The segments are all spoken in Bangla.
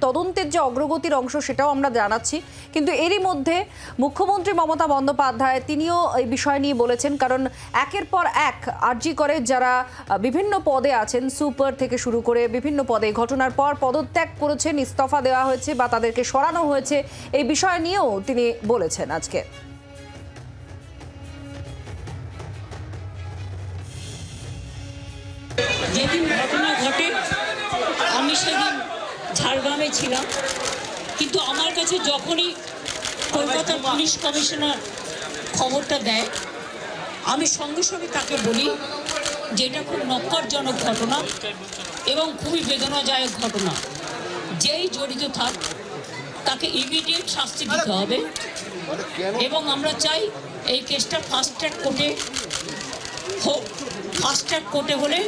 তদন্তের যে অগ্রগতির অংশ সেটাও আমরা জানাচ্ছি, কিন্তু এরই মধ্যে মুখ্যমন্ত্রী মমতা বন্দ্যোপাধ্যায় তিনিও এই বিষয় নিয়ে বলেছেন, কারণ একের পর এক আরজি করে যারা বিভিন্ন পদে আছেন, সুপার থেকে শুরু করে বিভিন্ন পদে ঘটনার পর পদত্যাগ করেছেন, ইস্তফা দেওয়া হয়েছে বা তাদেরকে সরানো হয়েছে, এই বিষয় নিয়েও তিনি বলেছেন আজকে। যেদিন ঘটনা ঘটে আমি সেদিন ঝাড়গ্রামে ছিলাম, কিন্তু আমার কাছে যখনই কলকাতার পুলিশ কমিশনার খবরটা দেয় আমি সঙ্গে সঙ্গে তাকে বলি যে এটা খুব নক্কারজনক ঘটনা এবং খুবই বেদনাদায়ক ঘটনা। যেই জড়িত থাক তাকে ইমিডিয়েট শাস্তি দিতে হবে এবং আমরা চাই এই কেসটা ফাস্ট ট্র্যাক কোর্টে হোক। ফাস্ট ট্র্যাক কোর্টে হলে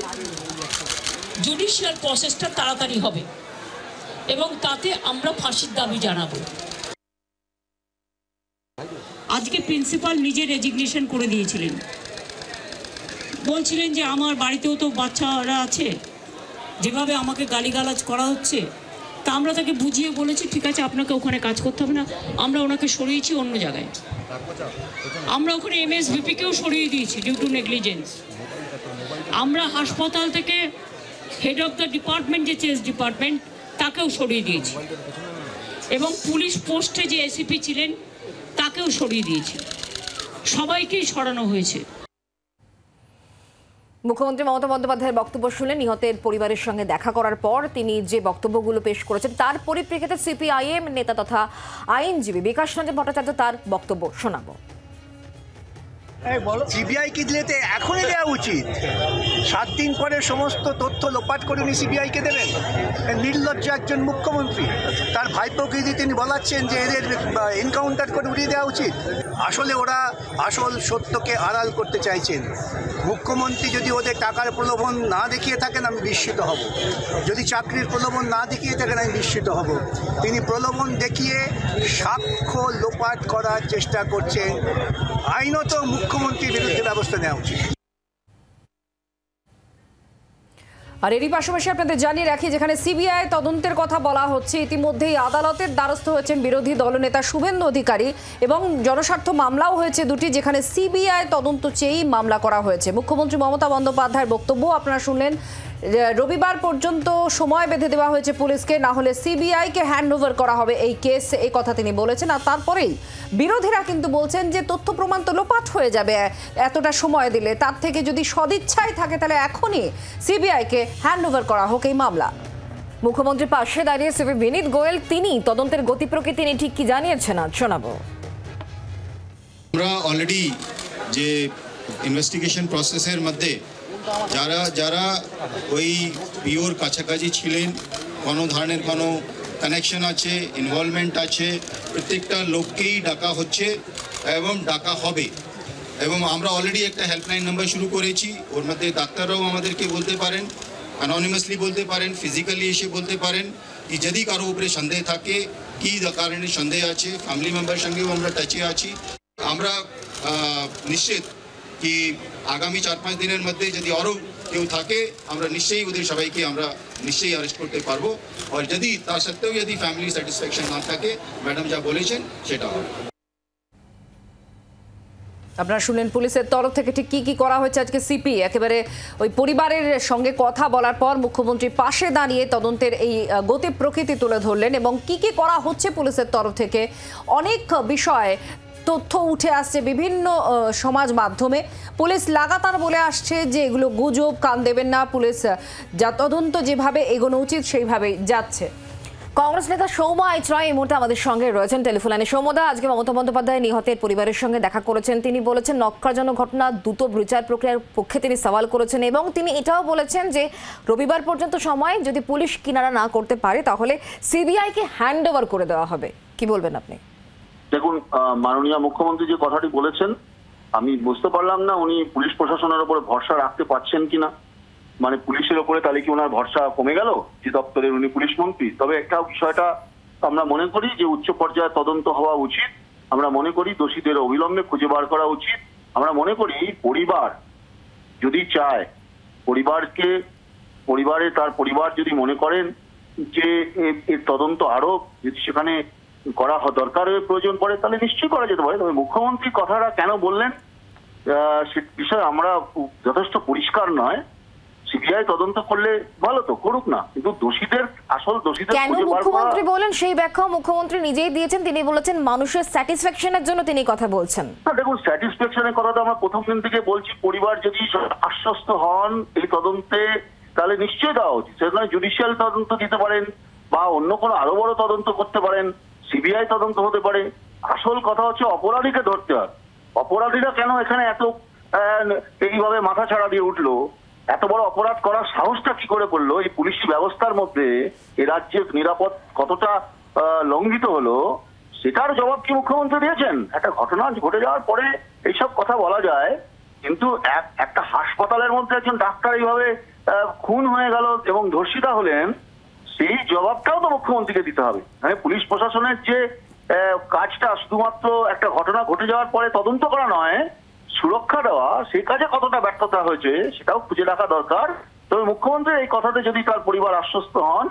জুডিশিয়াল প্রসেসটা তাড়াতাড়ি হবে এবং তাতে আমরা ফাঁসির দাবি জানাবো। আজকে প্রিন্সিপাল নিজে রেজিগনেশন করে দিয়েছিলেন, বলছিলেন যে আমার বাড়িতেও তো বাচ্চারা আছে, যেভাবে আমাকে গালিগালাজ করা হচ্ছে, তা আমরা তাকে বুঝিয়ে বলেছি ঠিক আছে আপনাকে ওখানে কাজ করতে হবে না, আমরা ওনাকে সরিয়েছি অন্য জায়গায়। আমরা ওখানে MSVP-কেও সরিয়ে দিয়েছি ডিউ টু নেগলিজেন্স। আমরা হাসপাতাল থেকে হেড অফ দ্য ডিপার্টমেন্ট যে চেস ডিপার্টমেন্ট তাকেও সরিয়ে দিয়েছি এবং পুলিশ পোস্টে যে ACP ছিলেন তাকেও সরিয়ে দিয়েছি, সবাইকেই সরানো হয়েছে। মুখ্যমন্ত্রী মমতা বন্দ্যোপাধ্যায়ের বক্তব্য শুনে নিহতের পরিবারের সঙ্গে দেখা করার পর তিনি যে বক্তব্যগুলো পেশ করেছেন তার পরিপ্রেক্ষিতে CPIM নেতা তথা আইনজীবী বিকাশ রঞ্জন ভট্টাচার্য তার বক্তব্য শোনাবো। সিবিআই কি দিলে এখনই দেওয়া উচিত? 7 দিন পরে সমস্ত তথ্য লোপাট করে উনি সিবিআইকে দেবেন? নির্লজ্জ একজন মুখ্যমন্ত্রী। তার ভাইপোকে দিয়ে তিনি বলাচ্ছেন যে এদের এনকাউন্টার করে উড়িয়ে দেওয়া উচিত। আসলে ওরা আসল সত্যকে আড়াল করতে চাইছেন। মুখ্যমন্ত্রী যদি ওদের টাকার প্রলোভন না দেখিয়ে থাকেন আমি বিস্মিত হব, যদি চাকরির প্রলোভন না দেখিয়ে থাকেন আমি বিস্মিত হব। তিনি প্রলোভন দেখিয়ে সাক্ষ্য লোপাট করার চেষ্টা করছেন। আইনত মুখ্যমন্ত্রীর বিরুদ্ধে ব্যবস্থা নেওয়া উচিত। আর এরই পাশাপাশি আপনাদের জানিয়ে রাখি, যেখানে সিবিআই তদন্তের কথা বলা হচ্ছে, ইতিমধ্যেই আদালতের দ্বারস্থ হয়েছেন বিরোধী দলনেতা শুভেন্দু অধিকারী এবং জনস্বার্থ মামলাও হয়েছে দুটি, যেখানে সিবিআই তদন্ত চেয়েই মামলা করা হয়েছে। মুখ্যমন্ত্রী মমতা বন্দ্যোপাধ্যায়ের বক্তব্য আপনারা শুনলেন। রবিবার পর্যন্ত সময় বেঁধে দেওয়া হয়েছে পুলিশকে, না হলে সিবিআইকে হ্যান্ডওভার করা হবে এই কেস, এই কথা তিনি বলেছেন। আর তারপরেই বিরোধীরা কিন্তু বলছেন যে তথ্য প্রমাণ তো লোপাট হয়ে যাবে এতটা সময় দিলে, তার থেকে যদি সদিচ্ছাই থাকে তাহলে এখনই সিবিআইকে হ্যান্ডওভার করা হোক এই মামলা। মুখ্যমন্ত্রীর পাশে দাঁড়িয়ে সিপি বিনীত গোয়েল তিনি তদন্তের গতি প্রকৃতি নিয়ে ঠিক কি জানিয়েছেন আজ শোনাবো। আমরা অলরেডি যে ইনভেস্টিগেশন প্রসেসের মধ্যে যারা যারা ওই পিওর কাছাকাছি ছিলেন, কোনো ধরনের কোনো কানেকশন আছে, ইনভলভমেন্ট আছে, প্রত্যেকটা লোককেই ডাকা হচ্ছে এবং ডাকা হবে। এবং আমরা অলরেডি একটা হেল্পলাইন নাম্বার শুরু করেছি, ওর মধ্যে ডাক্তাররাও আমাদেরকে বলতে পারেন, অ্যানোনিমাসলি বলতে পারেন, ফিজিক্যালি এসে বলতে পারেন কি যদি কারো উপরে সন্দেহ থাকে, কি কারণে সন্দেহ আছে। ফ্যামিলি মেম্বার সঙ্গেও আমরা টাচে আছি। আমরা নিশ্চিত কি আগামী 4-5 দিনের মধ্যে যদি আরও কেউ থাকে আমরা নিশ্চয়ই ওদের সবাইকে আমরা নিশ্চয়ই অ্যারেস্ট করতে পারবো। আর যদি তার সত্ত্বেও যদি ফ্যামিলি স্যাটিসফ্যাকশন না থাকে, ম্যাডাম যা বলেছেন সেটা হবে। আপনারা শুনলেন পুলিশের তরফ থেকে ঠিক কি কি করা হয়েছে আজকে। সিপি একেবারে ওই পরিবারের সঙ্গে কথা বলার পর মুখ্যমন্ত্রীর পাশে দাঁড়িয়ে তদন্তের এই গতি প্রকৃতি তুলে ধরলেন এবং কি কি করা হচ্ছে পুলিশের তরফ থেকে। অনেক বিষয় তথ্য উঠে আসছে বিভিন্ন সমাজ মাধ্যমে। পুলিশ লাগাতার বলে আসছে যে এগুলো গুজব, কান দেবেন না, পুলিশ যা তদন্ত যেভাবে এগোনো উচিত সেইভাবেই যাচ্ছে। কংগ্রেস নেতা সৌম্য আইচরয় এই মুহূর্তে আমাদের সঙ্গে রয়েছেন টেলিফোন লাইনে। সৌম্যদা, আজকে মমতা বন্দ্যোপাধ্যায় নিহতের পরিবারের সঙ্গে দেখা করেছেন। তিনি বলেছেন নক্কারজনক ঘটনা, দ্রুত বিচার প্রক্রিয়ার পক্ষে তিনি সওয়াল করেছেন এবং তিনি এটাও বলেছেন যে রবিবার পর্যন্ত সময় যদি পুলিশ কিনারা না করতে পারে তাহলে সিবিআইকে হ্যান্ডওভার করে দেওয়া হবে। কি বলবেন আপনি? দেখুন, মাননীয় মুখ্যমন্ত্রী যে কথাটি বলেছেন আমি বুঝতে পারলাম না উনি পুলিশ প্রশাসনের উপরে ভরসা রাখতে পারছেন কিনা। মানে পুলিশের ওপরে তাহলে কি ওনার ভরসা কমে গেল যে দপ্তরের উনি পুলিশ মন্ত্রী? তবে একটা বিষয়টা আমরা মনে করি যে উচ্চ পর্যায়ে তদন্ত হওয়া উচিত। আমরা মনে করি দোষীদের অবিলম্বে খুঁজে বার করা উচিত। আমরা মনে করি পরিবার যদি চায়, তার পরিবার যদি মনে করেন যে এর তদন্ত আরো যদি সেখানে করা দরকারের প্রয়োজন পড়ে তাহলে নিশ্চয়ই করা যেতে পারে। তবে মুখ্যমন্ত্রী কথাটা কেন বললেন সে বিষয়ে আমরা যথেষ্ট পরিষ্কার নয়। সিবিআই তদন্ত করলে ভালো, তো করুক না, কিন্তু দোষীদের আসল দোষীদের কেন মুখ্যমন্ত্রী বলেন সেই ব্যাখ্যা মুখ্যমন্ত্রী নিজেই দিয়েছেন। তিনি বলেছেন মানুষের স্যাটিসফ্যাকশনের জন্য তিনি কথা বলছেন। দেখুন, স্যাটিসফ্যাকশনের কথা তো আমরা প্রথম দিন থেকে বলছি। পরিবার যদি আশ্বস্ত হন এই তদন্তে তাহলে নিশ্চয়ই দেওয়া উচিত। সেখানে জুডিশিয়াল তদন্ত দিতে পারেন বা অন্য কোনো আরো বড় তদন্ত করতে পারেন, সিবিআই তদন্ত হতে পারে। আসল কথা হচ্ছে অপরাধীকে ধরতে হয়। অপরাধীরা কেন এখানে এত এইভাবে মাথা ছাড়া দিয়ে উঠলো, এত বড় অপরাধ করার সাহসটা কি করে করলো, এই পুলিশি ব্যবস্থার মধ্যে এ রাজ্যের নিরাপদ কতটা লঙ্ঘিত হলো, সেটার জবাব কি মুখ্যমন্ত্রী দিয়েছেন? একটা ঘটনা ঘটে যাওয়ার পরে এইসব কথা বলা যায়, কিন্তু একটা হাসপাতালের মধ্যে একজন ডাক্তার এইভাবে খুন হয়ে গেল এবং ধর্ষিতা হলেন, সেই জবাবটাও তো মুখ্যমন্ত্রীকে দিতে হবে। মানে পুলিশ প্রশাসনের যে কাজটা শুধুমাত্র একটা ঘটনা ঘটে যাওয়ার পরে তদন্ত করা নয়, সুরক্ষা দেওয়া, সেই কাজে কতটা ব্যর্থতা হয়েছে সেটাও খুঁজে দেখা দরকার। তবে মুখ্যমন্ত্রী এই কথাতে যদি তার পরিবার আশ্বস্ত হন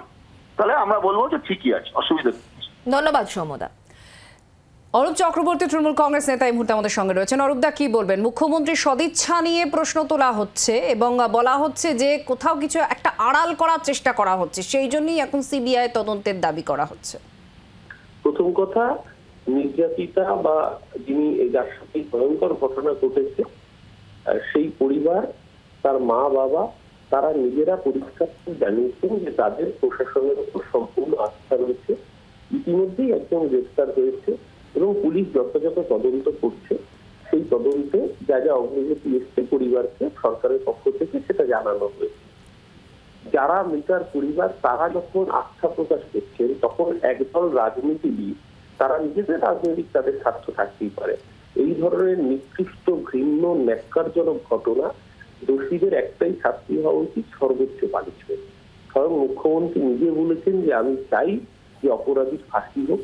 তাহলে আমরা বলবো যে ঠিকই আছে, অসুবিধা নেই। ধন্যবাদ সৌম্যদা। অরূপ চক্রবর্তী তৃণমূল কংগ্রেস নেতা এই মুহূর্তে আমাদের সঙ্গে রয়েছেন। অরূপদা, কি বলবেন? মুখ্যমন্ত্রী সদিচ্ছা নিয়ে প্রশ্ন তোলা হচ্ছে এবং বলা হচ্ছে যে কোথাও কিছু একটা আড়াল করার চেষ্টা করা হচ্ছে, সেই জন্যই এখন সিবিআই তদন্তের দাবি করা হচ্ছে। প্রথম কথা, নির্যাতিতা বা যিনি যার সাথে ভয়ঙ্কর ঘটনা ঘটেছে সেই পরিবার, তার মা বাবা, তারা নিজেরা পরিষ্কার জানিয়েছেন যে তাদের প্রশাসনের উপর সম্পূর্ণ আস্থা রয়েছে। ইতিমধ্যেই একজন গ্রেফতার হয়েছে এবং পুলিশ যথাযথ তদন্ত করছে। সেই তদন্তে যা যা অগ্রগতি এসছে পরিবারকে সরকারের পক্ষ থেকে সেটা জানানো হয়েছে। যারা মৃতার পরিবার তারা যখন আস্থা প্রকাশ করছেন তখন একদল রাজনীতিবিদ, তারা নিজেদের রাজনৈতিক তাদের স্বার্থ থাকতেই পারে, এই ধরনের নিকৃষ্ট ঘৃণ্য ন্যাক্কারজনক ঘটনা দোষীদের একটাই শাস্তি হওয়া উচিত, সর্বোচ্চ পানিশমেন্ট। স্বয়ং মুখ্যমন্ত্রী নিজে বলেছেন যে আমি চাই যে অপরাধীর ফাঁসি হোক।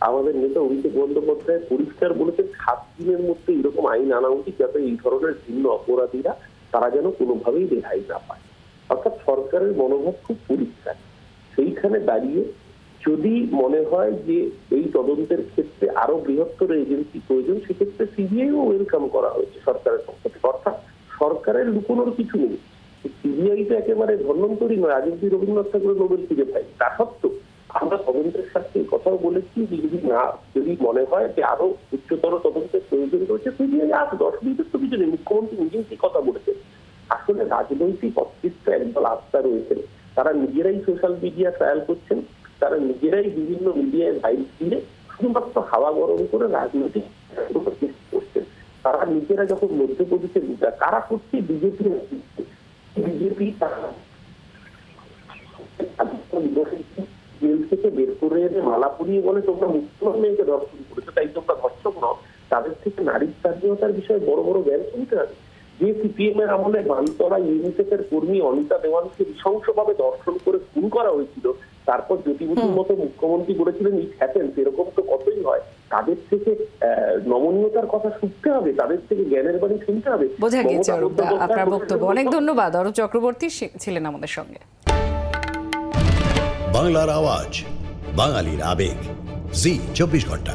আমাদের নেতা অভিষেক বন্দ্যোপাধ্যায় পরিষ্কার বলেছেন 7 দিনের মধ্যে এরকম আইন আনা উচিত যাতে এই ধরনের ভিন্ন অপরাধীরা তারা যেন কোনোভাবেই রেহাই না পায়। অর্থাৎ সরকারের মনোভাব খুব পরিষ্কার। সেইখানে দাঁড়িয়ে যদি মনে হয় যে এই তদন্তের ক্ষেত্রে আরো বৃহত্তর এজেন্সি প্রয়োজন, সেক্ষেত্রে সিবিআইও ওয়েলকাম করা হয়েছে সরকারের পক্ষ থেকে। অর্থাৎ সরকারের লুকোনোর কিছু নেই। সিবিআই তো একেবারে ধন্বন্তরী নয়, আজ অব্দি রবীন্দ্রনাথ ঠাকুরের নোবেল খুঁজে পাই। তা সত্ত্বেও আমরা তদন্তের সাথে কথাও বলেছি যে যদি মনে হয় যে আরো উচ্চতর তদন্তের প্রয়োজন রয়েছে, সিবিআই আজ 10 মিনিটের তো কিছু নেই। মুখ্যমন্ত্রী নিজেই সেই কথা বলেছেন। আসলে রাজনৈতিক অস্তিত্ব একদল আস্থা রয়েছে, তারা নিজেরাই সোশ্যাল মিডিয়া ট্রায়াল করছেন, তারা নিজেরাই বিভিন্ন মিডিয়ায় ভাইস দিয়ে শুধুমাত্র হাওয়া গরম করে রাজনৈতিক করছেন। তারা নিজেরা যখন মধ্যপ্রদেশে কারা করছে, বিজেপি জেল থেকে বের করে এনে মালা পরিয়ে বলে তোমরা মুসলমান মেয়েকে ধর্ষণ করেছো তাই তোমরা ধর্ষক নও। তাদের থেকে নারীর স্বাধীনতার বিষয়ে বড় বড় জ্ঞান শুনতে হবে। যে সিপিএম এর আমলে বানতলা ইউনিসেফের কর্মী অনিতা দেওয়ানকে নৃশংসভাবে ধর্ষণ করে খুন করা হয়েছিল, তারপর জ্যোতিবুদ্ধির মতো মুখ্যমন্ত্রী বলেছিলেন ইট হ্যাপেন্স, এরকম তো কতই হয়। তাদের থেকে নমনীয়তার কথা শুনতে হবে, তাদের থেকে জ্ঞানের বাণী শুনতে হবে। বোঝা গেছে অরূপদা আপনার বক্তব্য। অনেক ধন্যবাদ। অরূপ চক্রবর্তী ছিলেন আমাদের সঙ্গে। বাংলার আওয়াজ, বাঙালির আবেগ, জি 24 ঘন্টা।